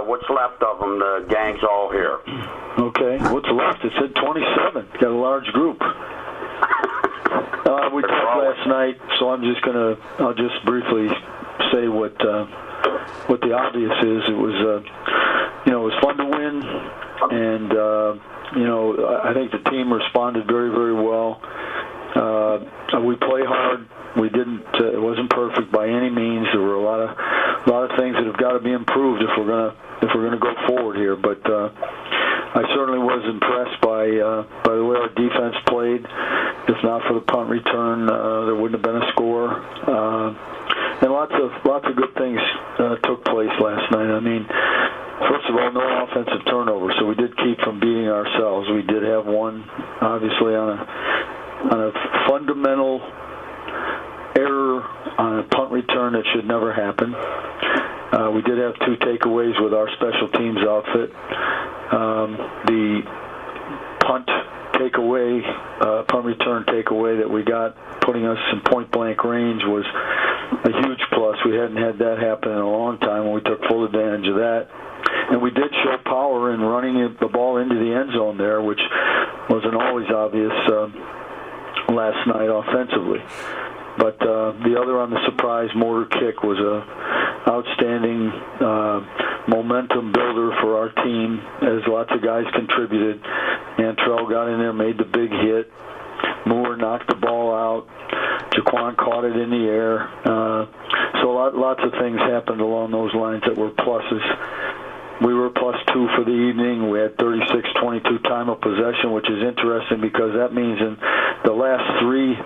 what's left of them. The gang's all here. Okay, what's left? It said 27. Got a large group. We talked last night, so I'll just briefly say what the obvious is. It was, it was fun to win, and I think the team responded very, very well. We play hard. We didn't. It wasn't perfect by any means. There were a lot of things that have got to be improved if we're gonna go forward here. But I certainly was impressed by the way our defense played. If not for the punt return, there wouldn't have been a score. And lots of good things took place last night. I mean, first of all, no offensive turnover, so we did keep from beating ourselves. We did have one, obviously, on a fundamental error on a punt return that should never happen. We did have 2 takeaways with our special teams outfit. The punt return takeaway that we got, putting us in point-blank range, was a huge plus. We hadn't had that happen in a long time, and we took full advantage of that. And we did show power in running the ball into the end zone there, which wasn't always obvious last night offensively. But the other on the surprise mortar kick was a outstanding momentum builder for our team, as lots of guys contributed. Antrell got in there, made the big hit. Moore knocked the ball out. Jaquan caught it in the air. So lots of things happened along those lines that were pluses. We were +2 for the evening. We had 36-22 time of possession, which is interesting because that means in the last 3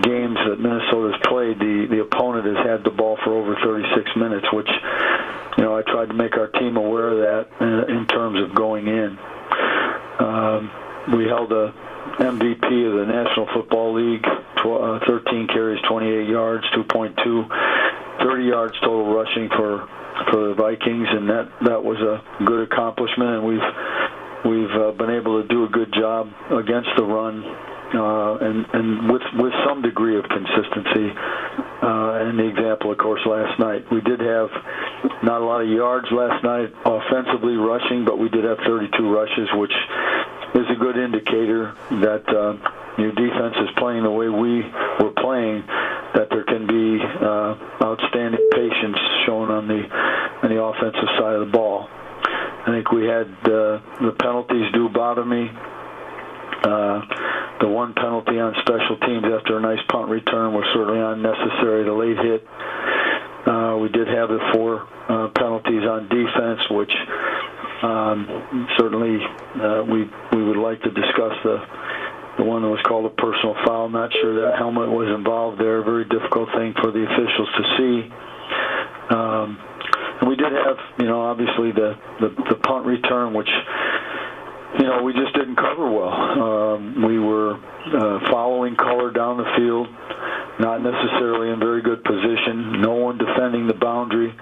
games that Minnesota's played, the opponent has had the ball for over 36 minutes, which, I tried to make our team aware of that in terms of going in. We held a MVP of the National Football League, 13 carries, 28 yards, 2.2, 30 yards total rushing for the Vikings, and that was a good accomplishment, and we've been able to do a good job against the run, and with some degree of consistency. And the example, of course, last night. We did have not a lot of yards last night offensively rushing, but we did have 32 rushes, which is a good indicator that your defense is playing the way we were playing, that there can be outstanding patience shown on the offensive side of the ball. I think we had the penalties do bother me. The one penalty on special teams after a nice punt return was certainly unnecessary, the late hit. We did have the 4 penalties on defense, which certainly we would like to discuss the one that was called a personal foul. I'm not sure that helmet was involved there. Very difficult thing for the officials to see. And we did have, obviously the punt return, which, we just didn't cover well. We were following color down the field, not necessarily in very good position, no one defending the boundary.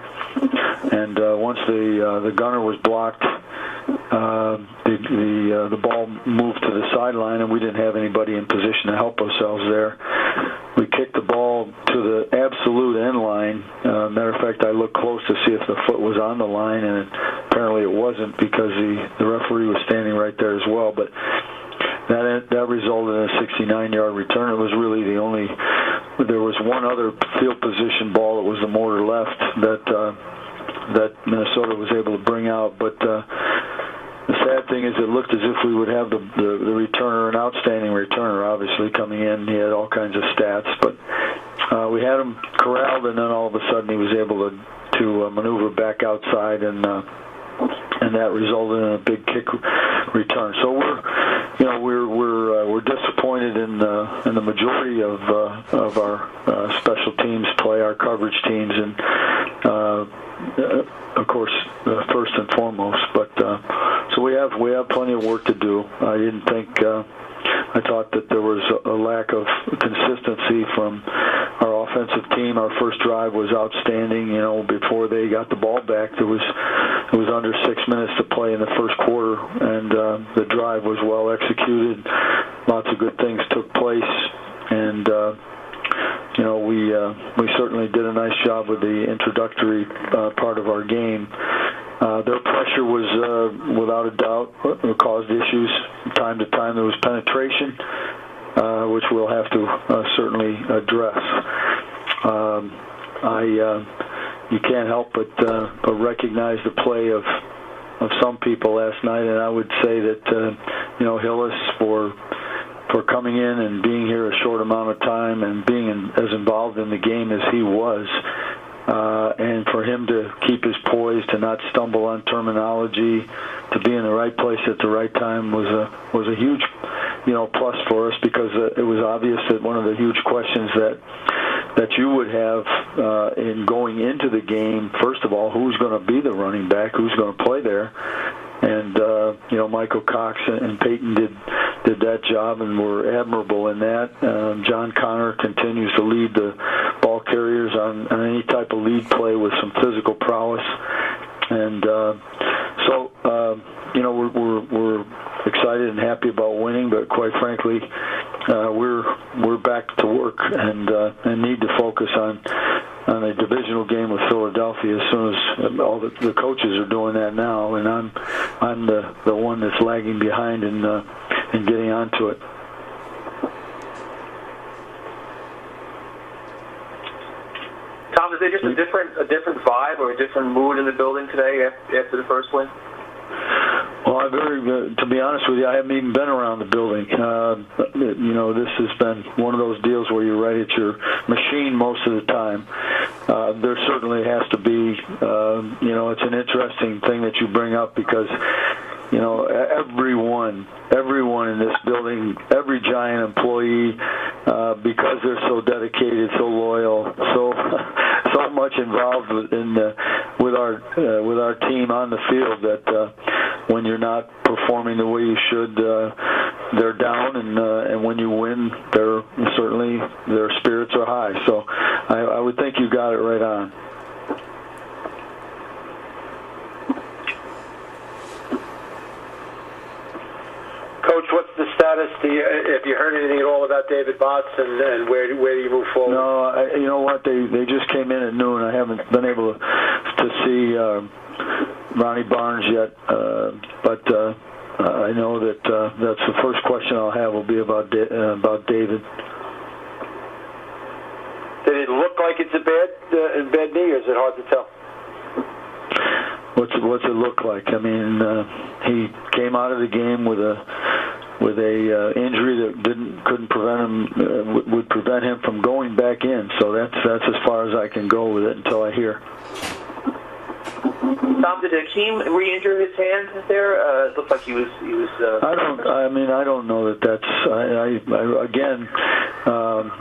And once the gunner was blocked, the ball moved to the sideline, and we didn't have anybody in position to help ourselves there. We kicked the ball to the absolute end line. Matter of fact, I looked close to see if the foot was on the line, and apparently it wasn't because the referee was standing right there as well. But that resulted in a 69-yard return. It was really the only. There was one other field position ball that was the mortar left that Minnesota was able to bring out, but. The sad thing is it looked as if we would have the returner, an outstanding returner, obviously, coming in. He had all kinds of stats, but we had him corralled, and then all of a sudden he was able to maneuver back outside, and that resulted in a big kick return. So we're disappointed in the majority of our special teams play, our coverage teams, and of course first and foremost. But so we have plenty of work to do. I thought that there was a lack of consistency from our offensive team. Our first drive was outstanding. Before they got the ball back, it was under 6 minutes to play in the first quarter, and the drive was well executed. Lots of good things took place, and we certainly did a nice job with the introductory part of our game. Their pressure was, without a doubt, caused issues. From time to time there was penetration, which we'll have to certainly address. You can't help but recognize the play of some people last night, and I would say that Hillis for coming in and being here a short amount of time and being as involved in the game as he was, and for him to keep his poise, to not stumble on terminology, to be in the right place at the right time was a huge plus for us, because it was obvious that one of the huge questions that you would have in going into the game, first of all, who's going to be the running back, who's going to play there, and Michael Cox and Peyton did that job and were admirable in that. John Connor continues to lead the ball carriers on any type of lead play with some physical prowess, and we're excited and happy about winning, but quite frankly, we're back to work and need to focus on a divisional game with Philadelphia as soon as all the coaches are doing that now, and I'm the one that's lagging behind in getting onto it. Tom, is there just a different vibe or a different mood in the building today after the first win? Well, to be honest with you, I haven't even been around the building. This has been one of those deals where you're right at your machine most of the time. There certainly has to be, it's an interesting thing that you bring up, because, everyone in this building, every Giant employee, because they're so dedicated, so loyal, so much involved with our team on the field, that when you're not performing the way you should, they're down, and when you win, their spirits are high. So I would think you got it right on. Coach, what's the status? Have you heard anything at all about David Botts, and where do you move forward? No, you know what? They just came in at noon. I haven't been able to see Ronnie Barnes yet, but I know that that's the first question I'll have will be about David. Did it look like it's a bad knee, or is it hard to tell? What's it look like? I mean, he came out of the game with a injury that couldn't prevent him, would prevent him from going back in. So that's as far as I can go with it until I hear. Tom, did Hakeem re-injure his hand there? It looked like he was. I don't know that that's. Again,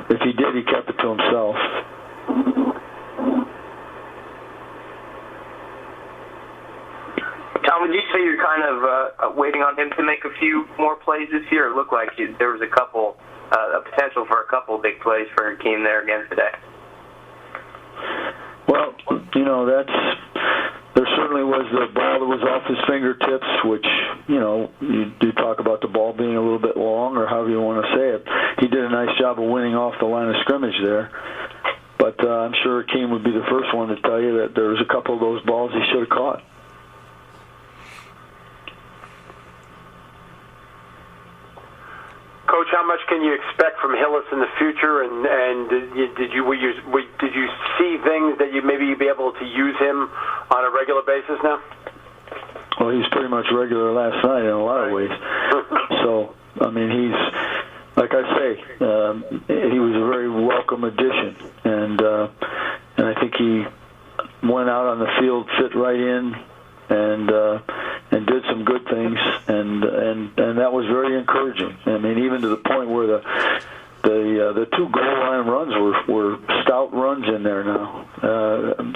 if he did, he kept it to himself. Tom, would you say you're kind of waiting on him to make a few more plays this year? It looked like there was a potential for a couple big plays for Hakeem there again today. Well, there certainly was the ball that was off his fingertips, which, you do talk about the ball being a little bit long, or however you want to say it. He did a nice job of winning off the line of scrimmage there. But I'm sure Hakeem would be the first one to tell you that there was a couple of those balls he should have caught. Coach, how much can you expect from Hillis in the future? And did you see things that you maybe be able to use him on a regular basis now? Well, he's pretty much regular last night in a lot of ways. So, I mean, he's, like I say, he was a very welcome addition, and I think he went out on the field, fit right in, and did some good things, and that was very encouraging. I mean, even to the point where the two goal line runs were stout runs in there now.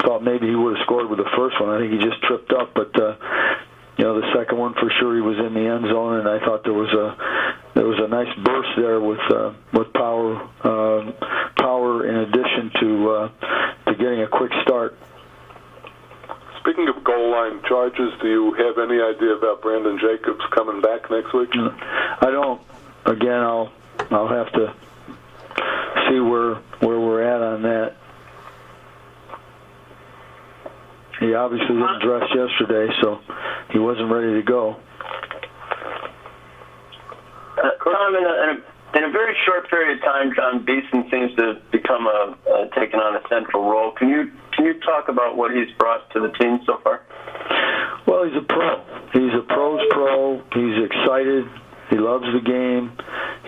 Thought maybe he would have scored with the first one. I think he just tripped up, but the second one for sure he was in the end zone, and I thought there was a nice burst there with power in addition to getting a quick start. Speaking of goal line charges, do you have any idea about Brandon Jacobs coming back next week? I don't. Again, I'll have to see where we're at on that. He he obviously didn't dress yesterday, so he wasn't ready to go. Tom, in a very short period of time, John Beeson seems to have become taken on a central role. Can you talk about what he's brought to the team so far? Well, he's a pro. He's a pro's pro. He's excited. He loves the game.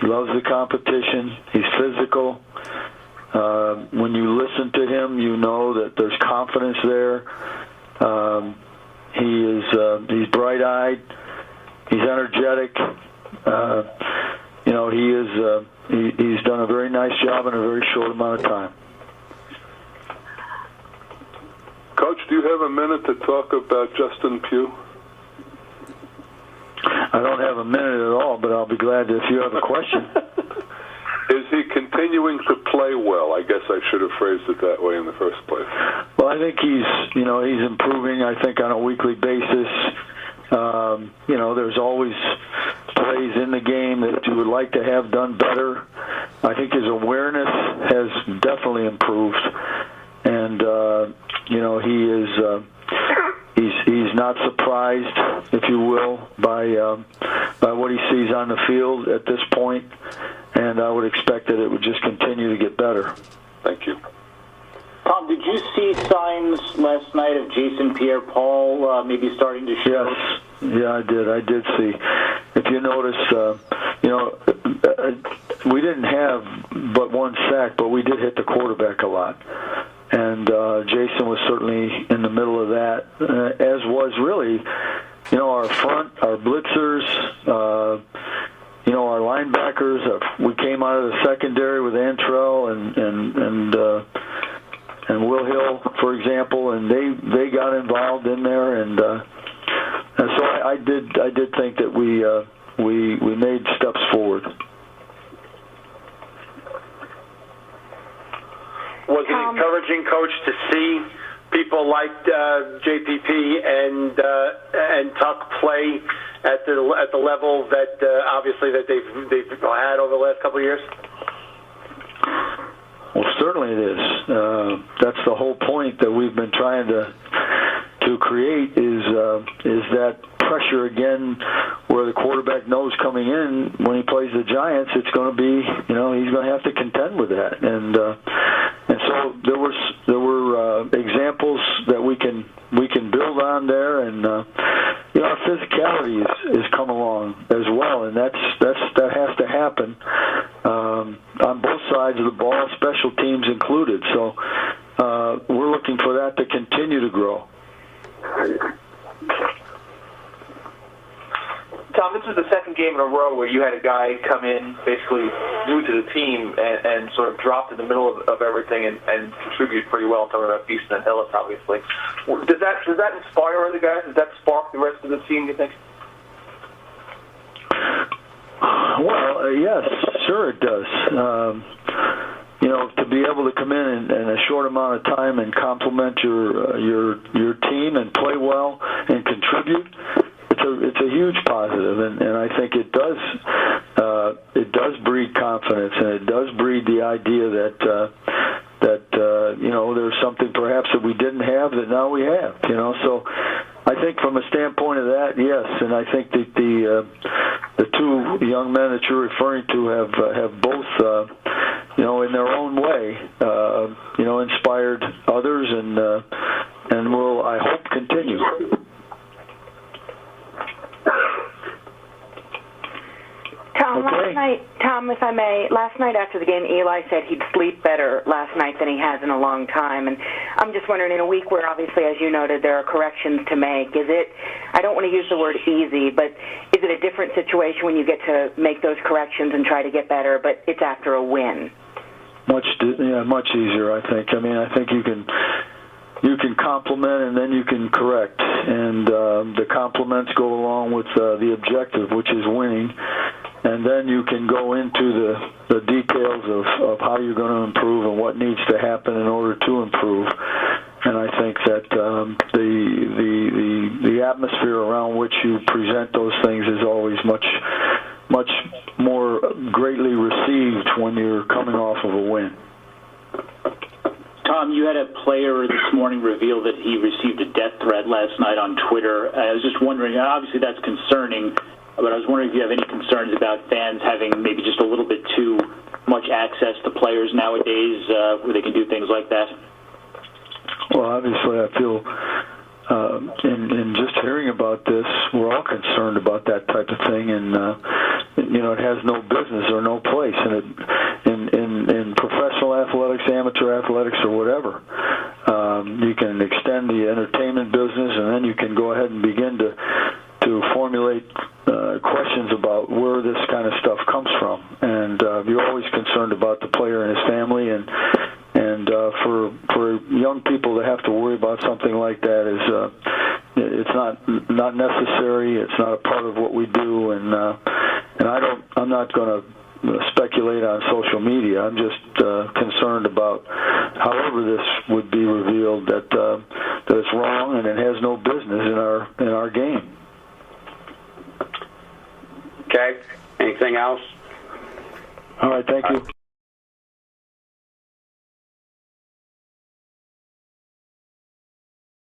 He loves the competition. He's physical. When you listen to him, you know that there's confidence there. He's bright-eyed. He's energetic. He's done a very nice job in a very short amount of time. Coach, do you have a minute to talk about Justin Pugh? I don't have a minute at all, but I'll be glad if you have a question. Is he continuing to play well? I guess I should have phrased it that way in the first place. Well, I think he's improving, I think, on a weekly basis. There's always plays in the game that you would like to have done better. I think his awareness has definitely improved. And, he's not surprised, if you will, by what he sees on the field at this point. And I would expect that it would just continue to get better. Thank you. Tom, did you see signs last night of Jason Pierre-Paul maybe starting to show? Yes. Yeah, I did. I did see. If you notice, we didn't have but one sack, but we did hit the quarterback a lot. And Jason was certainly in the middle of that, as was really, our front, our blitzers, our linebackers. We came out of the secondary with Antrell and Will Hill, for example, and they got involved in there, and so I did think that we made steps forward. Was it encouraging, Coach, to see people like JPP and Tuck play at the level that obviously that they've had over the last couple of years? Well, certainly it is. That's the whole point that we've been trying to create is that pressure again, where the quarterback knows coming in when he plays the Giants, it's going to be, he's going to have to contend with that, and so there were examples that we can build on there, and our physicality is come along as well, and that has to happen on both sides of the ball, special teams included. So we're looking for that to continue to grow. Tom, this was the second game in a row where you had a guy come in basically new to the team and sort of dropped in the middle of everything and contribute pretty well. I'm talking about Beeson and Hillis, obviously. Does that inspire other guys? Does that spark the rest of the team, you think? Well, yes, sure it does. To be able to come in a short amount of time and complement your team and play well and contribute, it's a huge positive, and I think it does breed confidence, and it does breed the idea that there's something perhaps that we didn't have that now we have. So I think from a standpoint of that, yes, and I think that the two young men that you're referring to have both in their own way inspired others, and will, I hope, continue. Tom, if I may, last night after the game, Eli said he'd sleep better last night than he has in a long time. And I'm just wondering, in a week where obviously, as you noted, there are corrections to make, I don't want to use the word easy, but is it a different situation when you get to make those corrections and try to get better, but it's after a win? Much easier, I think. I think you can compliment and then you can correct, and the compliments go along with the objective, which is winning, and then you can go into the details of how you're going to improve and what needs to happen in order to improve. And I think that the atmosphere around which you present those things is always much more greatly received when you're coming off of a win. Tom, you had a player this morning reveal that he received a death threat last night on Twitter. I was just wondering, obviously that's concerning, but I was wondering if you have any concerns about fans having maybe just a little bit too much access to players nowadays where they can do things like that. Well, obviously I feel in just hearing about this, we're all concerned about that type of thing, and it has no business or no place in professional athletics, amateur athletics, or whatever. You can extend the entertainment business, and then you can go ahead and begin to formulate questions about where this kind of stuff comes from, and you're always concerned about the player and his family, and for young people to have to worry about something like that is it's not necessary. It's not a part of what we do, and I'm not going to speculate on social media. I'm just concerned about however this would be revealed that it's wrong and it has no business in our game. Okay. Anything else? All right. Thank you.